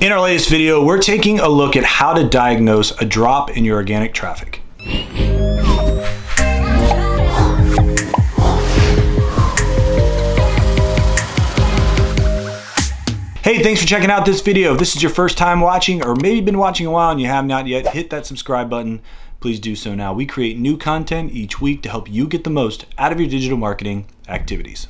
In our latest video, we're taking a look at how to diagnose a drop in your organic traffic. Hey, thanks for checking out this video. If this is your first time watching, or maybe been watching a while and you have not yet, hit that subscribe button. Please do so now. We create new content each week to help you get the most out of your digital marketing activities.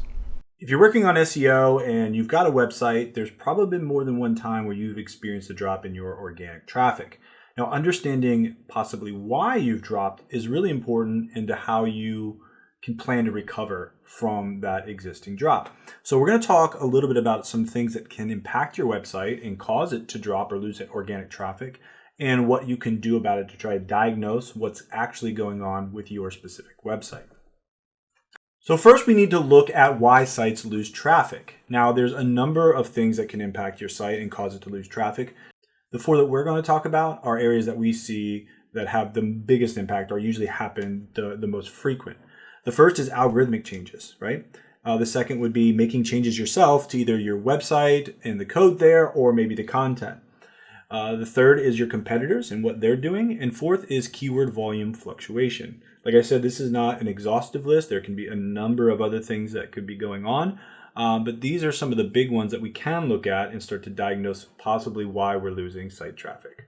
If you're working on SEO and you've got a website, there's probably been more than one time where you've experienced a drop in your organic traffic. Now, understanding possibly why you've dropped is really important into how you can plan to recover from that existing drop. So we're going to talk a little bit about some things that can impact your website and cause it to drop or lose organic traffic, and what you can do about it to try to diagnose what's actually going on with your specific website. So first, we need to look at why sites lose traffic. Now, there's a number of things that can impact your site and cause it to lose traffic. The four that we're going to talk about are areas that we see that have the biggest impact or usually happen the most frequent. The first is algorithmic changes, right? The second would be making changes yourself to either your website and the code there, or maybe the content. The third is your competitors and what they're doing. And fourth is keyword volume fluctuation. Like I said, this is not an exhaustive list. There can be a number of other things that could be going on. But these are some of the big ones that we can look at and start to diagnose possibly why we're losing site traffic.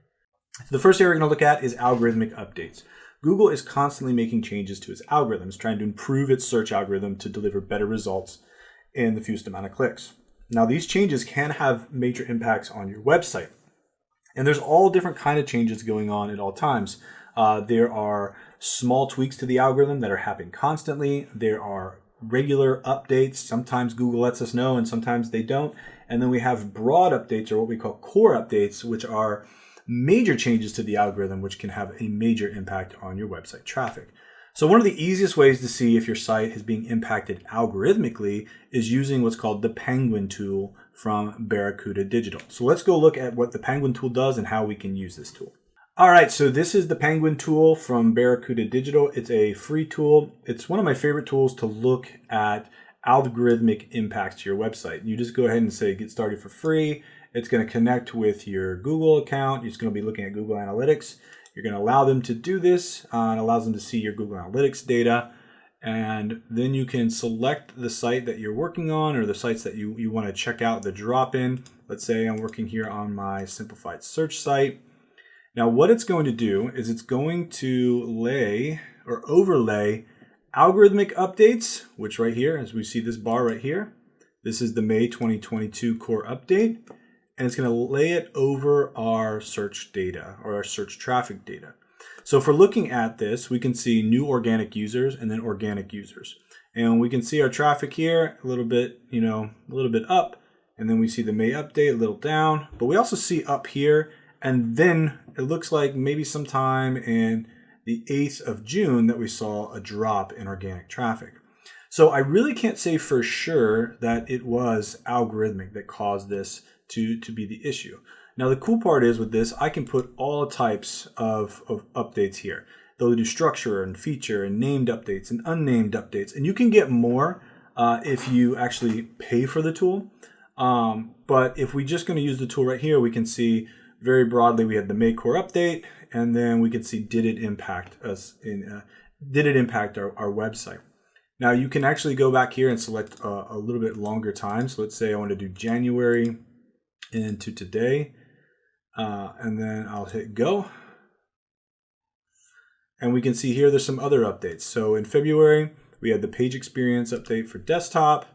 The first area we're going to look at is algorithmic updates. Google is constantly making changes to its algorithms, trying to improve its search algorithm to deliver better results in the fewest amount of clicks. Now, these changes can have major impacts on your website. And there's all different kind of changes going on at all times. There are small tweaks to the algorithm that are happening constantly. There are regular updates. Sometimes Google lets us know and sometimes they don't. And then we have broad updates, or what we call core updates, which are major changes to the algorithm, which can have a major impact on your website traffic. So one of the easiest ways to see if your site is being impacted algorithmically is using what's called the Penguin tool from Barracuda Digital. So let's go look at what the Penguin tool does and how we can use this tool. All right, so this is the Penguin tool from Barracuda Digital. It's a free tool. It's one of my favorite tools to look at algorithmic impacts to your website. You just go ahead and say get started for free. It's going to connect with your Google account. You're just going to be looking at Google Analytics. You're going to allow them to do this. It allows them to see your Google Analytics data. And then you can select the site that you're working on, or the sites that you want to check out the drop in. Let's say I'm working here on my simplified search site. Now, what it's going to do is it's going to lay or overlay algorithmic updates, which right here, as we see this bar right here, this is the May 2022 core update. And it's going to lay it over our search data, or our search traffic data. So if we're looking at this, we can see new organic users and then organic users. And we can see our traffic here a little bit, a little bit up. And then we see the May update a little down. But we also see up here. And then it looks like maybe sometime in the 8th of June that we saw a drop in organic traffic. So I really can't say for sure that it was algorithmic that caused this to be the issue. Now, the cool part is with this, I can put all types of updates here. They'll do structure and feature and named updates and unnamed updates. And you can get more if you actually pay for the tool. But if we're just going to use the tool right here, we can see very broadly we had the May core update, and then we can see did it impact us did it impact our website. Now, you can actually go back here and select a little bit longer time. So let's say I want to do January into today, and then I'll hit go. And we can see here there's some other updates. So in February, we had the page experience update for desktop.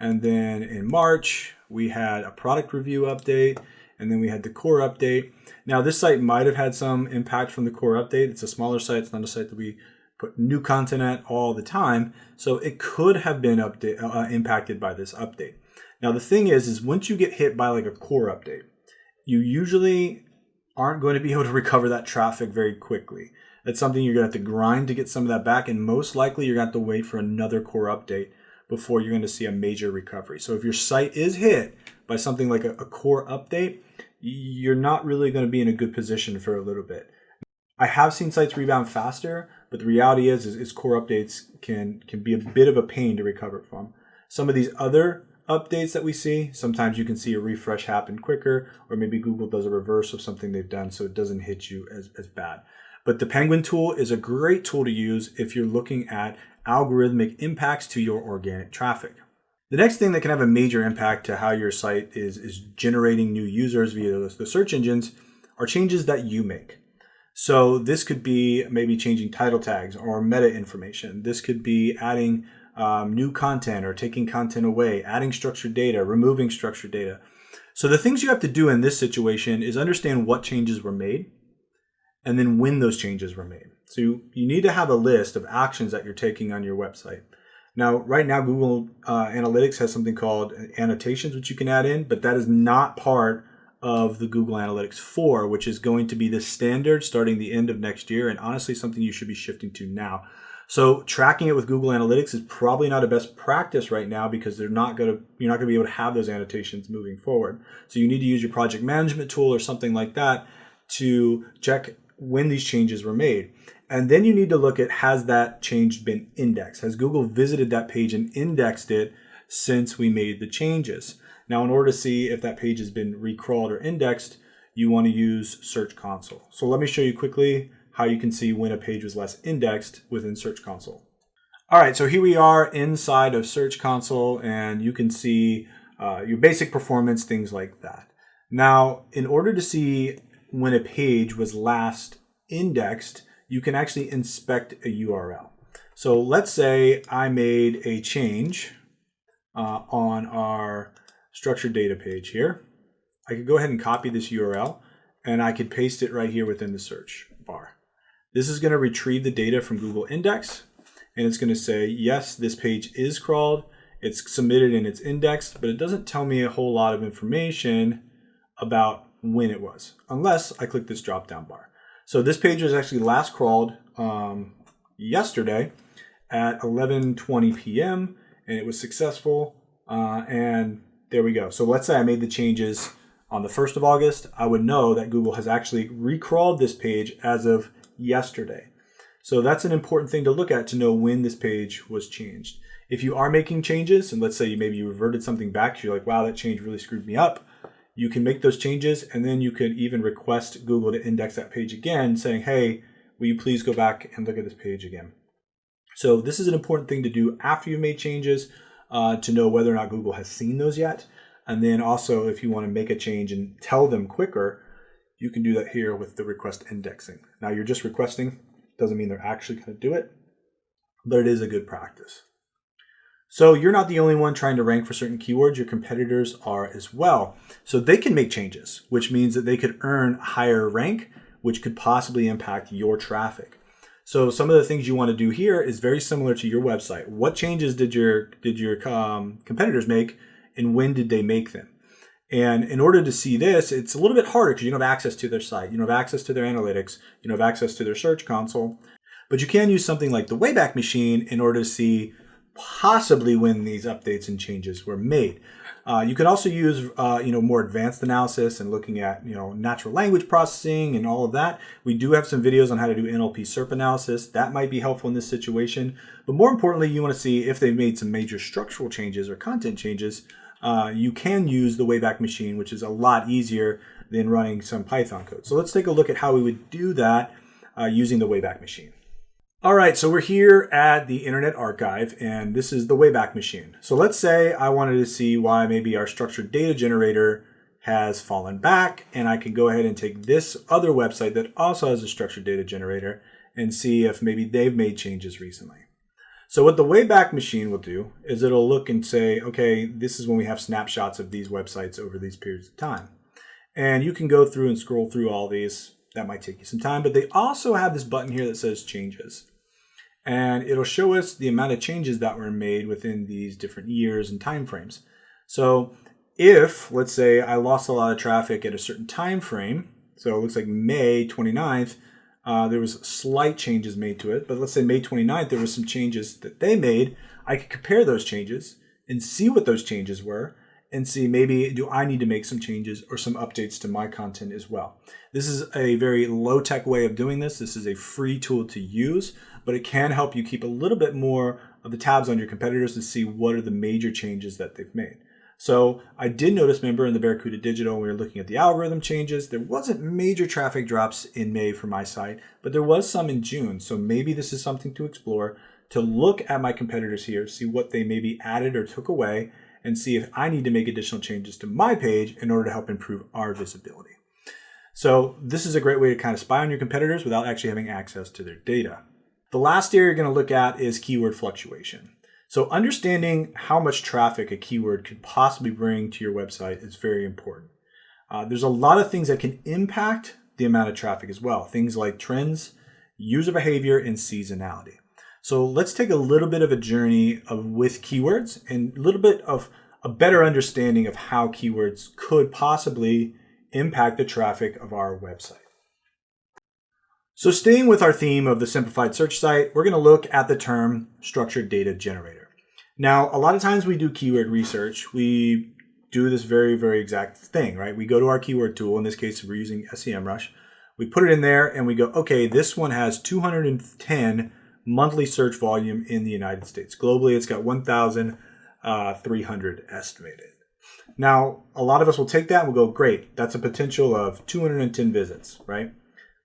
And then in March, we had a product review update. And then we had the core update. Now, this site might have had some impact from the core update. It's a smaller site. It's not a site that we put new content at all the time. So it could have been impacted by this update. Now, the thing is once you get hit by like a core update, you usually aren't going to be able to recover that traffic very quickly. That's something you're going to have to grind to get some of that back. And most likely you're going to have to wait for another core update before you're going to see a major recovery. So if your site is hit by something like a core update, you're not really going to be in a good position for a little bit. I have seen sites rebound faster, but the reality is core updates can be a bit of a pain to recover from. Some of these other updates that we see, sometimes you can see a refresh happen quicker, or maybe Google does a reverse of something they've done so it doesn't hit you as bad. But the Penguin tool is a great tool to use if you're looking at algorithmic impacts to your organic traffic. The next thing that can have a major impact to how your site is generating new users via the search engines are changes that you make. So this could be maybe changing title tags or meta information. This could be adding new content or taking content away, adding structured data, removing structured data. So the things you have to do in this situation is understand what changes were made and then when those changes were made. So you need to have a list of actions that you're taking on your website. Now, right now, Google Analytics has something called annotations, which you can add in, but that is not part of the Google Analytics 4, which is going to be the standard starting the end of next year, and honestly something you should be shifting to now. So tracking it with Google Analytics is probably not a best practice right now because you're not going to be able to have those annotations moving forward. So you need to use your project management tool or something like that to check when these changes were made. And then you need to look at, has that change been indexed? Has Google visited that page and indexed it since we made the changes? Now, in order to see if that page has been recrawled or indexed, you want to use Search Console. So let me show you quickly how you can see when a page was last indexed within Search Console. All right, so here we are inside of Search Console, and you can see your basic performance, things like that. Now, in order to see when a page was last indexed, you can actually inspect a URL. So let's say I made a change on our structured data page here. I could go ahead and copy this URL and I could paste it right here within the search bar. This is going to retrieve the data from Google Index, and it's going to say, yes, this page is crawled, it's submitted and it's indexed, but it doesn't tell me a whole lot of information about when it was, unless I click this drop down bar. So this page was actually last crawled yesterday at 11:20 p.m. and it was successful, and there we go. So let's say I made the changes on the 1st of August. I would know that Google has actually recrawled this page as of yesterday. So that's an important thing to look at to know when this page was changed. If you are making changes, and let's say maybe you reverted something back, you're like, wow, that change really screwed me up. You can make those changes, and then you could even request Google to index that page again, saying, hey, will you please go back and look at this page again? So this is an important thing to do after you've made changes to know whether or not Google has seen those yet. And then also, if you want to make a change and tell them quicker, you can do that here with the request indexing. Now, you're just requesting, doesn't mean they're actually going to do it, but it is a good practice. So you're not the only one trying to rank for certain keywords. Your competitors are as well. So they can make changes, which means that they could earn a higher rank, which could possibly impact your traffic. So some of the things you want to do here is very similar to your website. What changes did your competitors make, and when did they make them? And in order to see this, it's a little bit harder because you don't have access to their site. You don't have access to their analytics. You don't have access to their search console. But you can use something like the Wayback Machine in order to see possibly when these updates and changes were made. You can also use more advanced analysis and looking at natural language processing and all of that. We do have some videos on how to do NLP SERP analysis. That might be helpful in this situation. But more importantly, you want to see if they've made some major structural changes or content changes. You can use the Wayback Machine, which is a lot easier than running some Python code. So let's take a look at how we would do that using the Wayback Machine. All right, so we're here at the Internet Archive, and this is the Wayback Machine. So let's say I wanted to see why maybe our structured data generator has fallen back, and I can go ahead and take this other website that also has a structured data generator and see if maybe they've made changes recently. So what the Wayback Machine will do is it'll look and say, okay, this is when we have snapshots of these websites over these periods of time. And you can go through and scroll through all these. That might take you some time, but they also have this button here that says changes. And it'll show us the amount of changes that were made within these different years and time frames. So if, let's say, I lost a lot of traffic at a certain time frame, so it looks like May 29th, there was slight changes made to it, but let's say May 29th, there was some changes that they made. I could compare those changes and see what those changes were and see maybe do I need to make some changes or some updates to my content as well. This is a very low-tech way of doing this. This is a free tool to use, but it can help you keep a little bit more of the tabs on your competitors to see what are the major changes that they've made. So I did notice, remember in the Barracuda Digital, we were looking at the algorithm changes. There wasn't major traffic drops in May for my site, but there was some in June. So maybe this is something to explore, to look at my competitors here, see what they maybe added or took away, and see if I need to make additional changes to my page in order to help improve our visibility. So this is a great way to kind of spy on your competitors without actually having access to their data. The last area you're going to look at is keyword fluctuation. So understanding how much traffic a keyword could possibly bring to your website is very important. There's a lot of things that can impact the amount of traffic as well. Things like trends, user behavior, and seasonality. So let's take a little bit of a journey with keywords and a little bit of a better understanding of how keywords could possibly impact the traffic of our website. So staying with our theme of the simplified search site, we're going to look at the term structured data generator. Now, a lot of times we do keyword research. We do this very, very exact thing, right? We go to our keyword tool. In this case, we're using SEMrush. We put it in there and we go, okay, this one has 210 monthly search volume in the United States. Globally, it's got 1,300 estimated. Now, a lot of us will take that and we'll go, great, that's a potential of 210 visits, right?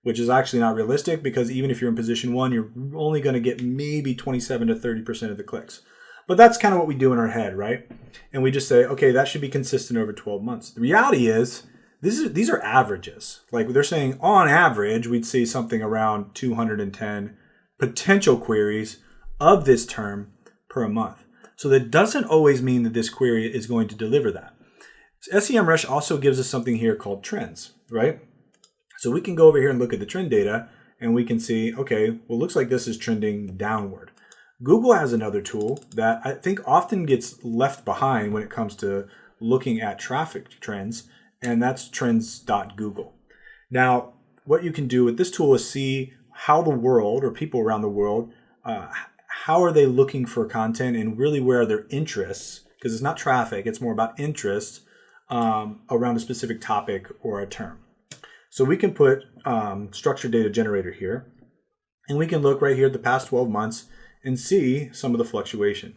Which is actually not realistic because even if you're in position one, you're only going to get maybe 27 to 30% of the clicks. But that's kind of what we do in our head, right? And we just say, okay, that should be consistent over 12 months. The reality is, these are averages. Like they're saying on average, we'd see something around 210 potential queries of this term per month. So that doesn't always mean that this query is going to deliver that. SEMrush also gives us something here called trends, right? So we can go over here and look at the trend data and we can see, okay, well, looks like this is trending downward. Google has another tool that I think often gets left behind when it comes to looking at traffic trends, and that's trends.google. Now, what you can do with this tool is see how the world or people around the world, how are they looking for content and really where are their interests, because it's not traffic, it's more about interests around a specific topic or a term. So we can put structured data generator here, and we can look right here at the past 12 months and see some of the fluctuation.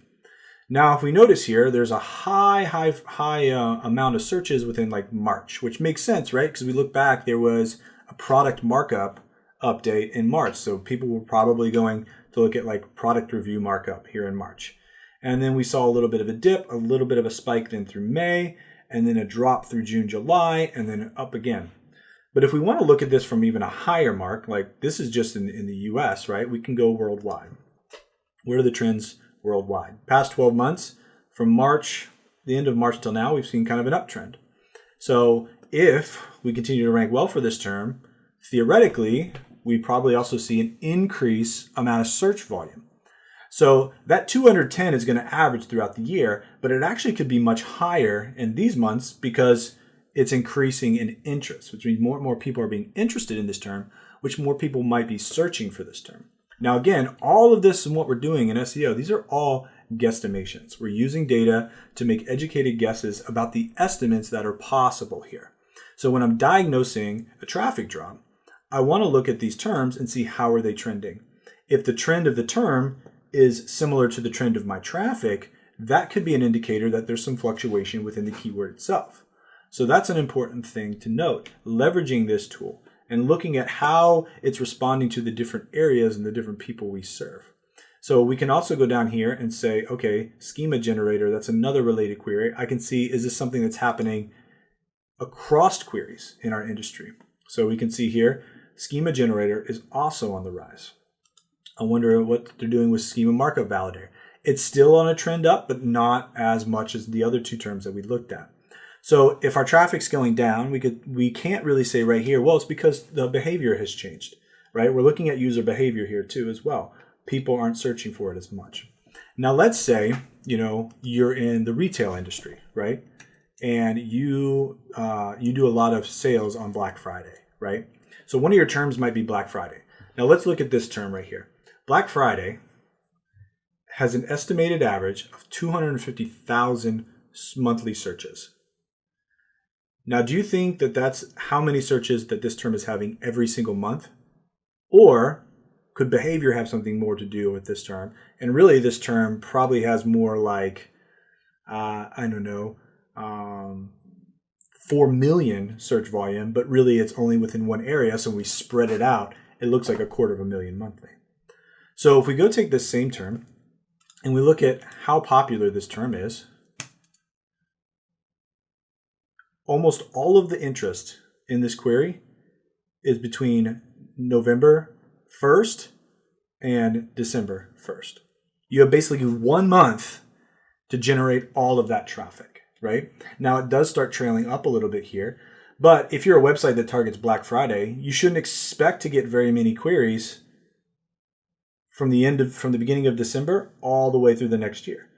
Now, if we notice here, there's a high amount of searches within like March, which makes sense, right? Because we look back, there was a product markup update in March. So people were probably going to look at like product review markup here in March. And then we saw a little bit of a dip, a little bit of a spike then through May, and then a drop through June, July, and then up again. But if we want to look at this from even a higher mark, like this is just in the US, right? We can go worldwide. Where are the trends worldwide? Past 12 months, from March, the end of March till now, we've seen kind of an uptrend. So if we continue to rank well for this term, theoretically, we probably also see an increase amount of search volume. So that 210 is going to average throughout the year, but it actually could be much higher in these months because it's increasing in interest, which means more and more people are being interested in this term, which more people might be searching for this term. Now, again, all of this and what we're doing in SEO, these are all guesstimations. We're using data to make educated guesses about the estimates that are possible here. So when I'm diagnosing a traffic drop, I want to look at these terms and see how are they trending. If the trend of the term is similar to the trend of my traffic, that could be an indicator that there's some fluctuation within the keyword itself. So that's an important thing to note, leveraging this tool and looking at how it's responding to the different areas and the different people we serve. So we can also go down here and say, okay, schema generator, that's another related query. I can see, is this something that's happening across queries in our industry? So we can see here, schema generator is also on the rise. I wonder what they're doing with schema markup validator. It's still on a trend up, but not as much as the other two terms that we looked at. So if our traffic's going down, we can't really say right here, well, it's because the behavior has changed, right? We're looking at user behavior here too as well. People aren't searching for it as much. Now let's say, you're in the retail industry, right? And you do a lot of sales on Black Friday, right? So one of your terms might be Black Friday. Now let's look at this term right here. Black Friday has an estimated average of 250,000 monthly searches. Now, do you think that that's how many searches that this term is having every single month? Or could behavior have something more to do with this term? And really, this term probably has more like, 4 million search volume, but really it's only within one area. So when we spread it out, it looks like 250,000 monthly. So if we go take this same term and we look at how popular this term is, almost all of the interest in this query is between November 1st and December 1st. You have basically 1 month to generate all of that traffic, right? Now it does start trailing up a little bit here, but if you're a website that targets Black Friday, you shouldn't expect to get very many queries from the beginning of December all the way through the next year.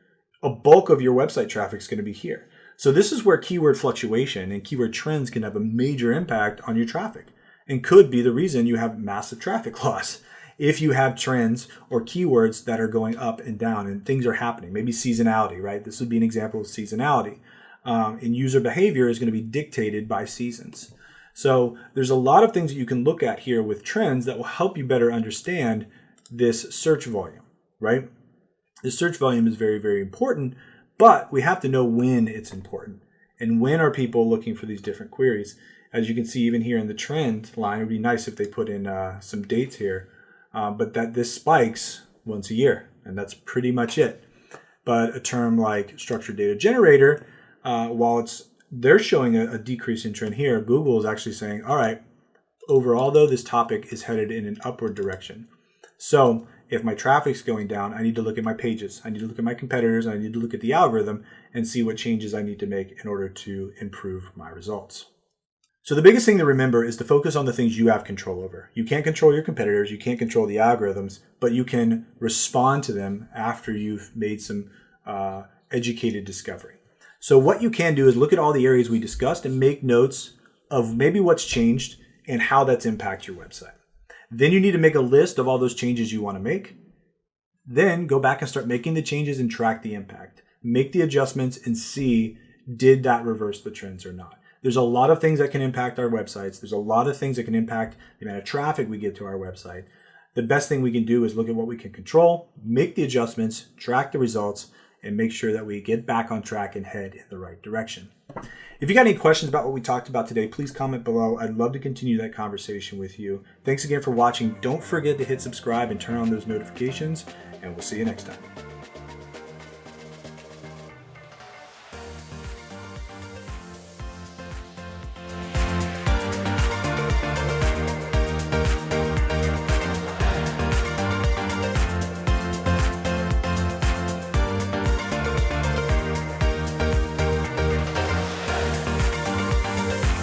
A bulk of your website traffic is going to be here. So this is where keyword fluctuation and keyword trends can have a major impact on your traffic and could be the reason you have massive traffic loss. If you have trends or keywords that are going up and down and things are happening, maybe seasonality, right? This would be an example of seasonality. And user behavior is going to be dictated by seasons. So there's a lot of things that you can look at here with trends that will help you better understand this search volume, right? The search volume is very, very important, but we have to know when it's important and when are people looking for these different queries. As you can see, even here in the trend line, it would be nice if they put in some dates here, but that this spikes once a year, and that's pretty much it. But a term like structured data generator, while they're showing a decrease in trend here, Google is actually saying, all right, overall though, this topic is headed in an upward direction. So if my traffic's going down, I need to look at my pages. I need to look at my competitors. I need to look at the algorithm and see what changes I need to make in order to improve my results. So the biggest thing to remember is to focus on the things you have control over. You can't control your competitors. You can't control the algorithms, but you can respond to them after you've made some educated discovery. So what you can do is look at all the areas we discussed and make notes of maybe what's changed and how that's impacted your website. Then you need to make a list of all those changes you want to make. Then go back and start making the changes and track the impact. Make the adjustments and see, did that reverse the trends or not? There's a lot of things that can impact our websites. There's a lot of things that can impact the amount of traffic we get to our website. The best thing we can do is look at what we can control, make the adjustments, track the results, and make sure that we get back on track and head in the right direction. If you got any questions about what we talked about today, please comment below. I'd love to continue that conversation with you. Thanks again for watching. Don't forget to hit subscribe and turn on those notifications, and we'll see you next time.